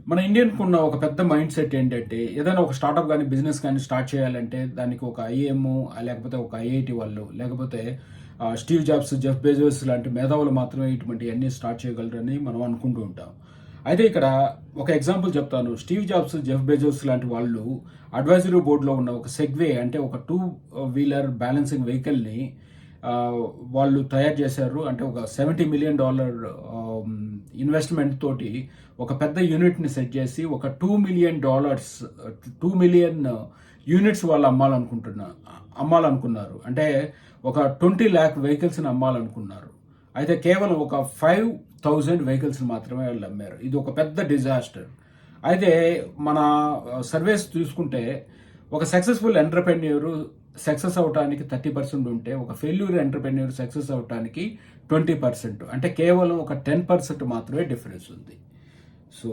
మన ఇండియన్కు ఉన్న ఒక పెద్ద మైండ్ సెట్ ఏంటంటే ఏదైనా ఒక స్టార్ట్అప్ కానీ బిజినెస్ కానీ స్టార్ట్ చేయాలంటే దానికి ఒక ఐఎం లేకపోతే ఒక ఐఐటి వాళ్ళు లేకపోతే స్టీవ్ జాబ్స్, జెఫ్ బెజోస్ లాంటి మేధావులు మాత్రమే ఇటువంటి అన్ని స్టార్ట్ చేయగలరని మనం అనుకుంటూ ఉంటాం. అయితే ఇక్కడ ఒక ఎగ్జాంపుల్ చెప్తాను. స్టీవ్ జాబ్స్, జెఫ్ బెజోస్ లాంటి వాళ్ళు అడ్వైజరీ బోర్డులో ఉన్న ఒక సెగ్వే అంటే ఒక 2 వీలర్ బ్యాలెన్సింగ్ వెహికల్ని వాళ్ళు తయారు చేశారు. అంటే ఒక $70 మిలియన్ ఇన్వెస్ట్మెంట్ తోటి ఒక పెద్ద యూనిట్ని సెట్ చేసి ఒక $2 మిలియన్ 2 మిలియన్ యూనిట్స్ వాళ్ళు అమ్మాలనుకున్నారు. అంటే ఒక 20 lakh వెహికల్స్ని అమ్మాలనుకున్నారు. అయితే కేవలం ఒక 5,000 వెహికల్స్ని మాత్రమే వాళ్ళు అమ్మారు. ఇది ఒక పెద్ద డిజాస్టర్. అయితే మన సర్వేస్ చూసుకుంటే ఒక సక్సెస్ఫుల్ ఎంటర్‌ప్రెన్యూర్ సక్సెస్ అవటానికి 30% ఉంటే ఒక ఫెయిల్యూర్ ఎంటర్‌ప్రెన్యూర్ సక్సెస్ అవటానికి 20%. అంటే కేవలం ఒక 10% మాత్రమే డిఫరెన్స్ ఉంది. సో